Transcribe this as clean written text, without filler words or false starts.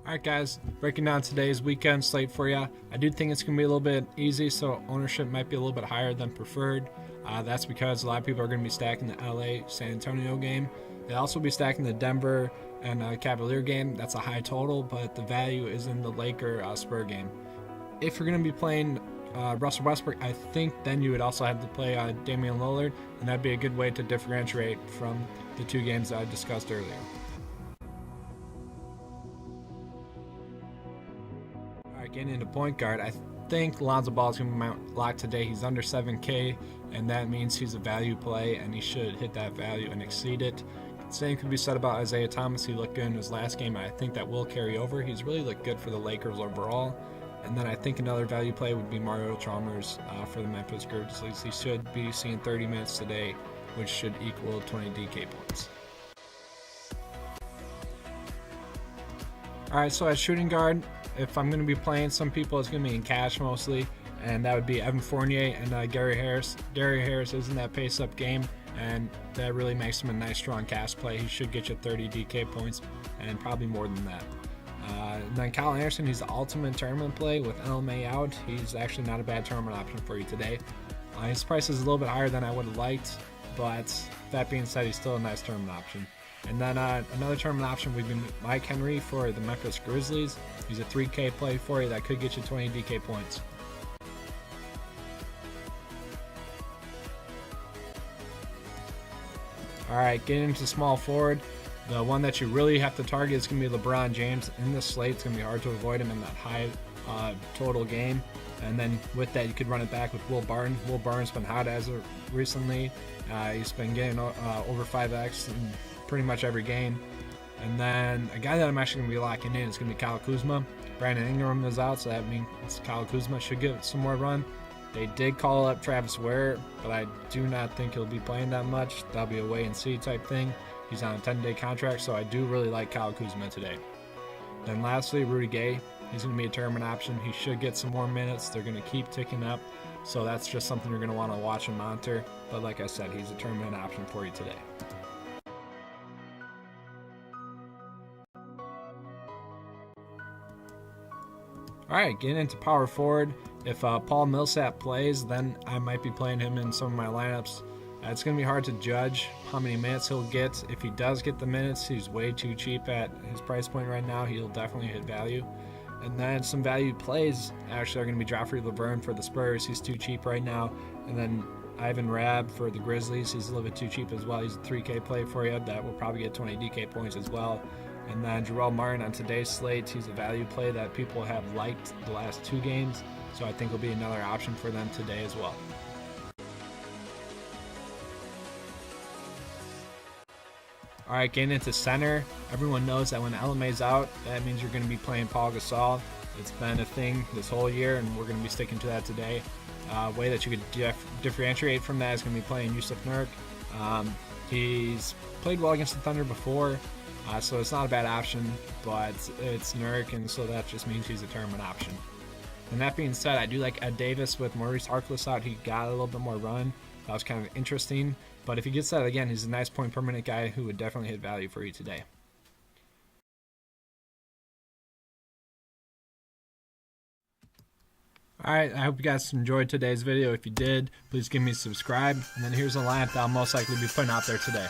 Alright guys, breaking down today's weekend slate for you. I do think it's going to be a little bit easy, so ownership might be a little bit higher than preferred. That's because a lot of people are going to be stacking the LA-San Antonio game. They'll also be stacking the Denver and Cavalier game. That's a high total, but the value is in the Laker-Spur game. If you're going to be playing Russell Westbrook, I think then you would also have to play Damian Lillard, and that'd be a good way to differentiate from the two games that I discussed earlier. Alright, getting into point guard, I think Lonzo Ball is going to be locked today. He's under 7K, and that means he's a value play, and he should hit that value and exceed it. Same could be said about Isaiah Thomas. He looked good in his last game. I think that will carry over. He's really looked good for the Lakers overall. And then I think another value play would be Mario Chalmers for the Memphis Grizzlies. He should be seeing 30 minutes today, which should equal 20 DK points. Alright, so at shooting guard, if I'm going to be playing some people, it's going to be in cash mostly, and that would be Evan Fournier and Gary Harris. Gary Harris is in that pace-up game, and that really makes him a nice, strong cash play. He should get you 30 DK points, and probably more than that. And then Kyle Anderson, he's the ultimate tournament play with LMA out. He's actually not a bad tournament option for you today. His price is a little bit higher than I would have liked, but that being said, he's still a nice tournament option. And then another tournament option would be Mike Henry for the Memphis Grizzlies. He's a 3K play for you that could get you 20 DK points. Alright, getting into small forward. The one that you really have to target is going to be LeBron James. In this slate, it's going to be hard to avoid him in that high total game. And then with that, you could run it back with Will Barton. Will Barton's been hot as of recently. He's been getting over 5x in pretty much every game. And then a guy that I'm actually going to be locking in is going to be Kyle Kuzma. Brandon Ingram is out, so that means Kyle Kuzma should get some more run. They did call up Travis Ware, but I do not think he'll be playing that much. That'll be a wait-and-see type thing. He's on a 10-day contract, so I do really like Kyle Kuzma today. Then lastly, Rudy Gay. He's going to be a tournament option. He should get some more minutes. They're going to keep ticking up, so that's just something you're going to want to watch and monitor. But like I said, he's a tournament option for you today. Alright, getting into power forward. If Paul Millsap plays, then I might be playing him in some of my lineups. It's going to be hard to judge how many minutes he'll get. If he does get the minutes, he's way too cheap at his price point right now. He'll definitely hit value. And then some value plays actually are going to be Joffrey Laverne for the Spurs. He's too cheap right now. And then Ivan Rabb for the Grizzlies. He's a little bit too cheap as well. He's a 3K play for you. That will probably get 20 DK points as well. And then Jarrell Martin on today's slate. He's a value play that people have liked the last two games. So I think will be another option for them today as well. Alright, getting into center. Everyone knows that when LMA's out, that means you're going to be playing Paul Gasol. It's been a thing this whole year, and we're going to be sticking to that today. Way that you could differentiate from that is going to be playing Yusuf Nurk. He's played well against the Thunder before, so it's not a bad option, but it's Nurk, and so that just means he's a tournament option. And that being said, I do like Ed Davis with Maurice Harkless out. He got a little bit more run. That was kind of interesting. But if he gets that again, he's a nice point per minute guy who would definitely hit value for you today. Alright, I hope you guys enjoyed today's video. If you did, please give me a subscribe. And then here's a lineup that I'll most likely be putting out there today.